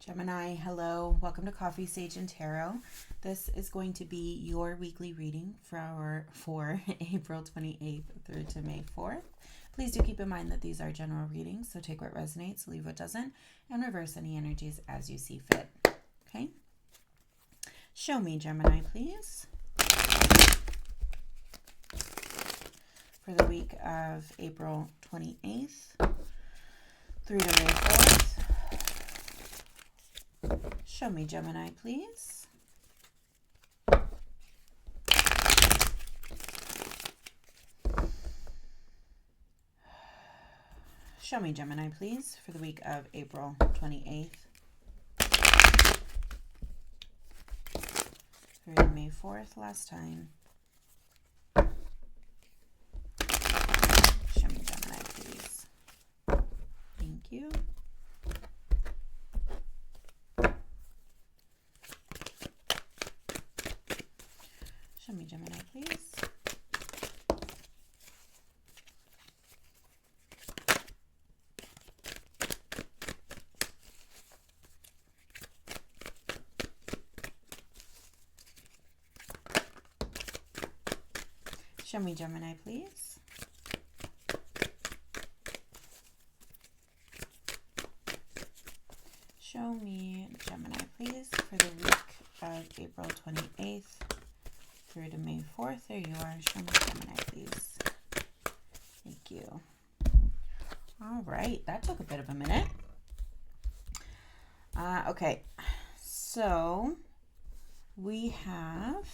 Gemini, hello. Welcome to Coffee, Sage, and Tarot. This is going to be your weekly reading for April 28th through to May 4th. Please do keep in mind that these are general readings, so take what resonates, leave what doesn't, and reverse any energies as you see fit. Okay? Show me, Gemini, please. For the week of April 28th through to May 4th. Show me, Gemini, please. Show me, Gemini, please, for the week of April 28th through to May 4th, last time. Show me, Gemini, please. Thank you. Show me, Gemini, please. Show me, Gemini, please. Show me, Gemini, please, for the week of April 28th through to May 4th. There you are. Show me, Gemini, please. Thank you. All right. That took a bit of a minute. Okay. So we have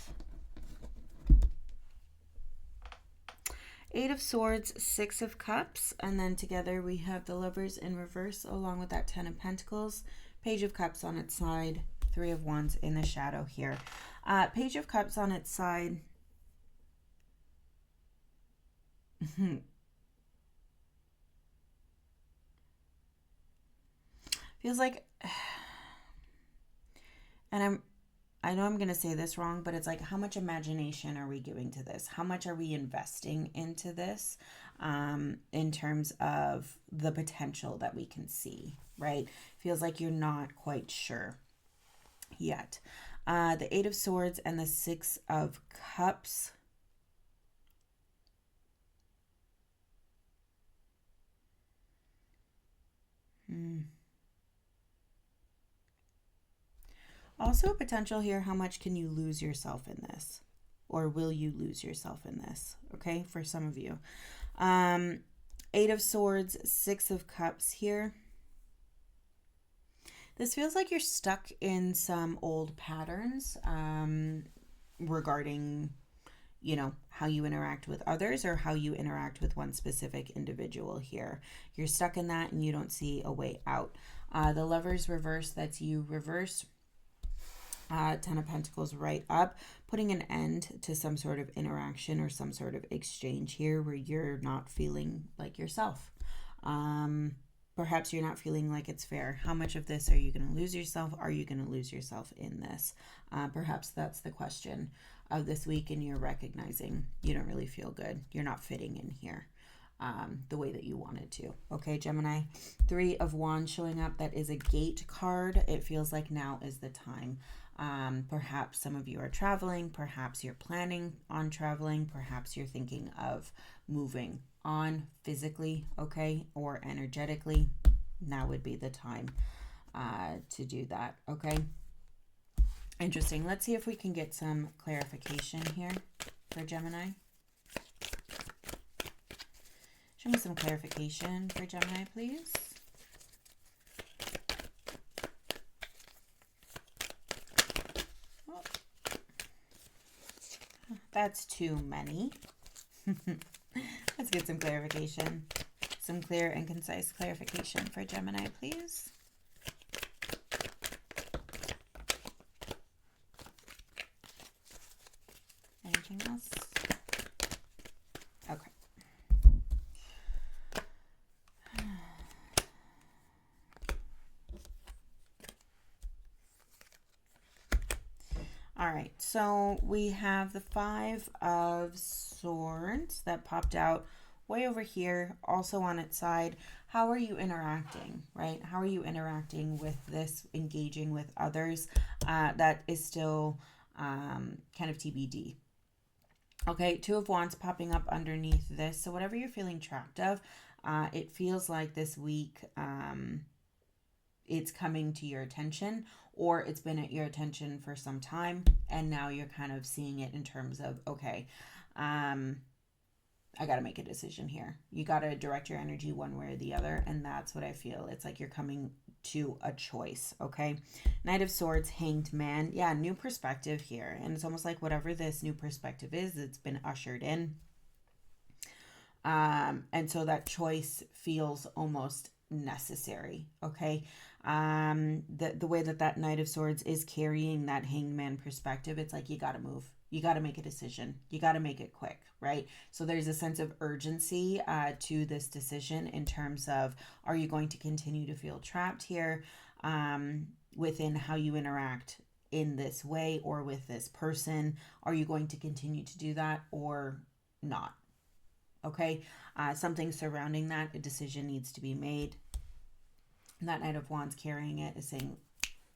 Eight of Swords, Six of Cups, and then together we have the Lovers in reverse along with that Ten of Pentacles, Page of Cups on its side, Three of Wands in the shadow here. Page of Cups on its side. Feels like, and I know I'm going to say this wrong, but it's like, how much imagination are we giving to this? How much are we investing into this in terms of the potential that we can see, right? Feels like you're not quite sure yet. The Eight of Swords and the Six of Cups. Also a potential here, how much can you lose yourself in this? Or will you lose yourself in this? Okay, for some of you. Eight of Swords, Six of Cups here. This feels like you're stuck in some old patterns regarding, you know, how you interact with others or how you interact with one specific individual here. You're stuck in that and you don't see a way out. The Lovers reverse, that's you reversed. Ten of Pentacles right up, putting an end to some sort of interaction or some sort of exchange here where you're not feeling like yourself. Perhaps you're not feeling like it's fair. How much of this are you going to lose yourself? Are you going to lose yourself in this? Perhaps that's the question of this week, and you're recognizing you don't really feel good. You're not fitting in here the way that you wanted to. Okay, Gemini. Three of Wands showing up. That is a gate card. It feels like now is the time. Perhaps some of you are traveling. Perhaps you're planning on traveling. Perhaps you're thinking of moving on physically, okay, or energetically. Now would be the time to do that, okay? Interesting. Let's see if we can get some clarification here for Gemini. Show me some clarification for Gemini, please. Oh. That's too many. Let's get some clarification. Some clear and concise clarification for Gemini, please. Anything else? Okay. All right, so we have the Five of Swords that popped out way over here, also on its side, how are you interacting, right? How are you interacting with this, engaging with others? That is still kind of TBD. Okay, Two of Wands popping up underneath this. So whatever you're feeling trapped of, it feels like this week it's coming to your attention, or it's been at your attention for some time, and now you're kind of seeing it in terms of, okay, I got to make a decision here. You got to direct your energy one way or the other, and that's what I feel. It's like you're coming to a choice, okay? Knight of Swords, Hanged Man. Yeah, new perspective here. And it's almost like whatever this new perspective is, it's been ushered in. And so that choice feels almost necessary, okay? The way that Knight of Swords is carrying that Hanged Man perspective, it's like you got to move. You got to make a decision. You got to make it quick, right? So there's a sense of urgency to this decision in terms of, are you going to continue to feel trapped here within how you interact in this way or with this person? Are you going to continue to do that or not? Okay, something surrounding that, a decision needs to be made. And that Knight of Wands carrying it is saying,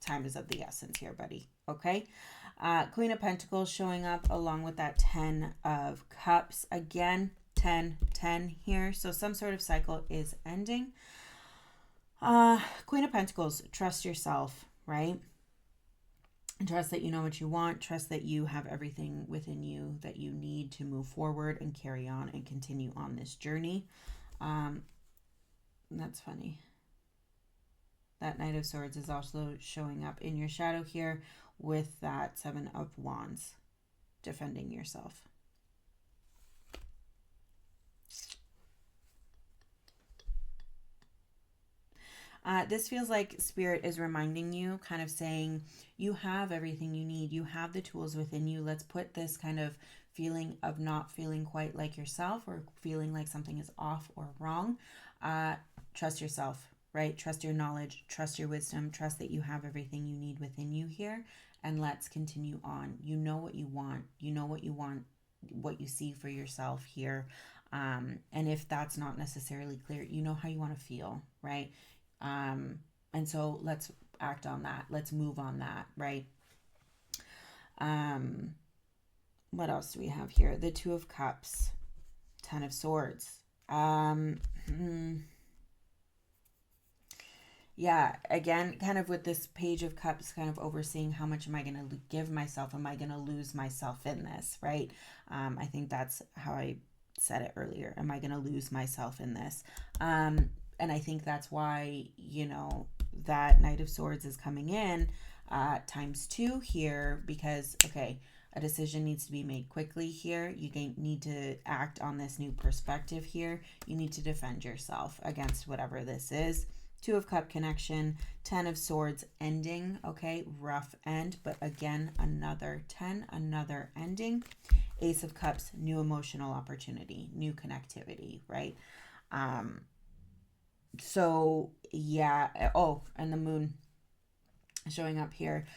time is of the essence here, buddy. Okay. Queen of Pentacles showing up along with that 10 of Cups. Again, 10, 10 here. So some sort of cycle is ending. Queen of Pentacles, trust yourself, right? Trust that you know what you want. Trust that you have everything within you that you need to move forward and carry on and continue on this journey. That's funny. That Knight of Swords is also showing up in your shadow here with that 7 of Wands, defending yourself. This feels like Spirit is reminding you, kind of saying, you have everything you need. You have the tools within you. Let's put this kind of feeling of not feeling quite like yourself or feeling like something is off or wrong. Trust yourself, right? Trust your knowledge, trust your wisdom, trust that you have everything you need within you here. And let's continue on. You know what you want. You know what you want, what you see for yourself here. And if that's not necessarily clear, you know how you want to feel, right? And so let's act on that. Let's move on that, right? What else do we have here? The 2 of Cups, 10 of Swords. Yeah, again, kind of with this Page of Cups, kind of overseeing how much am I going to give myself? Am I going to lose myself in this, right? I think that's how I said it earlier. Am I going to lose myself in this? And I think that's why, you know, that Knight of Swords is coming in times 2 here because, okay, a decision needs to be made quickly here. You need to act on this new perspective here. You need to defend yourself against whatever this is. 2 of Cup connection, 10 of Swords ending, okay, rough end, but again, another 10, another ending. Ace of Cups, new emotional opportunity, new connectivity, right? So yeah, oh, and the Moon showing up here.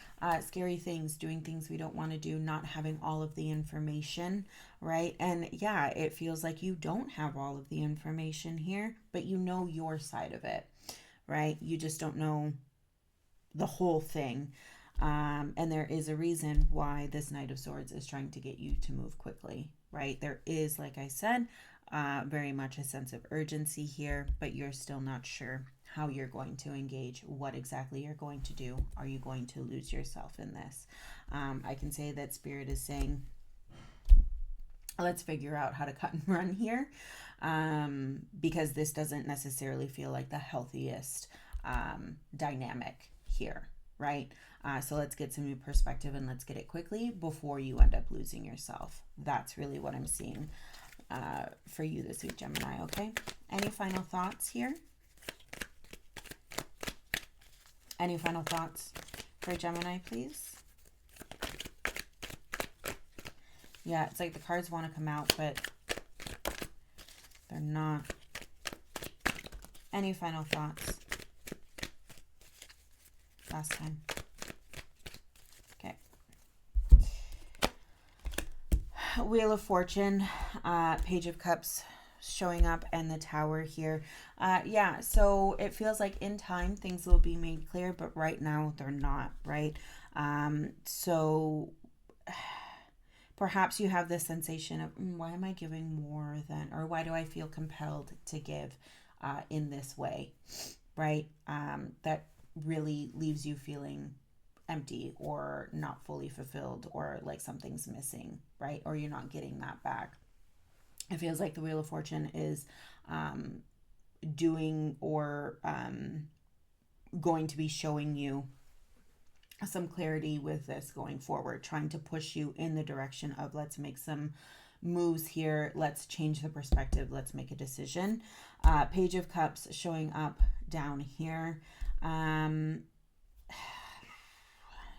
Scary things, doing things we don't want to do, not having all of the information, right? And yeah, it feels like you don't have all of the information here, but you know your side of it, right? You just don't know the whole thing. And there is a reason why this Knight of Swords is trying to get you to move quickly, right? There is, like I said, very much a sense of urgency here, but you're still not sure how you're going to engage, what exactly you're going to do. Are you going to lose yourself in this? I can say that Spirit is saying, let's figure out how to cut and run here, because this doesn't necessarily feel like the healthiest dynamic here, right? So let's get some new perspective and let's get it quickly before you end up losing yourself. That's really what I'm seeing for you this week, Gemini, okay? Any final thoughts here? Any final thoughts for Gemini, please? Yeah, it's like the cards want to come out, but they're not. Any final thoughts? Last time. Okay. Wheel of Fortune, Page of Cups showing up, and the Tower here. Yeah, so it feels like in time things will be made clear, but right now they're not, right? So perhaps you have this sensation of, why am I giving more than, or why do I feel compelled to give in this way, right? That really leaves you feeling empty or not fully fulfilled, or like something's missing, right? Or you're not getting that back. It feels like the Wheel of Fortune is doing or going to be showing you some clarity with this going forward, trying to push you in the direction of, let's make some moves here, let's change the perspective, let's make a decision. Page of Cups showing up down here.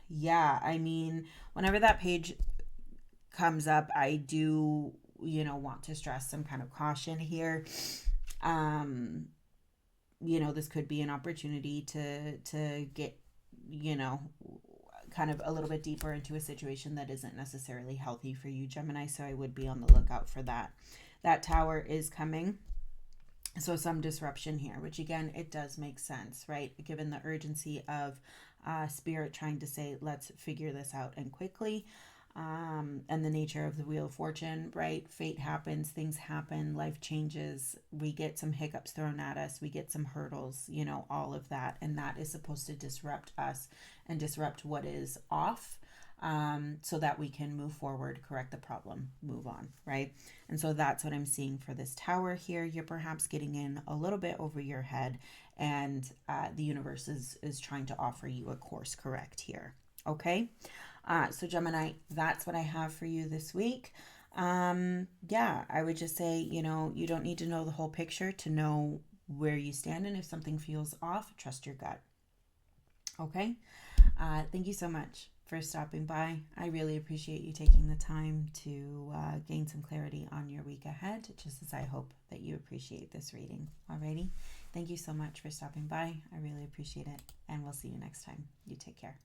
Yeah, I mean, whenever that page comes up, I do, want to stress some kind of caution here. This could be an opportunity to get, kind of a little bit deeper into a situation that isn't necessarily healthy for you, Gemini. So I would be on the lookout for that. That Tower is coming. So some disruption here, which again, it does make sense, right? Given the urgency of Spirit trying to say, let's figure this out and quickly. And the nature of the Wheel of Fortune, right? Fate happens, things happen, life changes, we get some hiccups thrown at us, we get some hurdles, all of that. And that is supposed to disrupt us and disrupt what is off, so that we can move forward, correct the problem, move on, right? And so that's what I'm seeing for this Tower here. You're perhaps getting in a little bit over your head, and the universe is trying to offer you a course correct here, okay? So Gemini, that's what I have for you this week. Yeah, I would just say, you don't need to know the whole picture to know where you stand. And if something feels off, trust your gut. Okay. Thank you so much for stopping by. I really appreciate you taking the time to gain some clarity on your week ahead, just as I hope that you appreciate this reading. Alrighty. Thank you so much for stopping by. I really appreciate it. And we'll see you next time. You take care.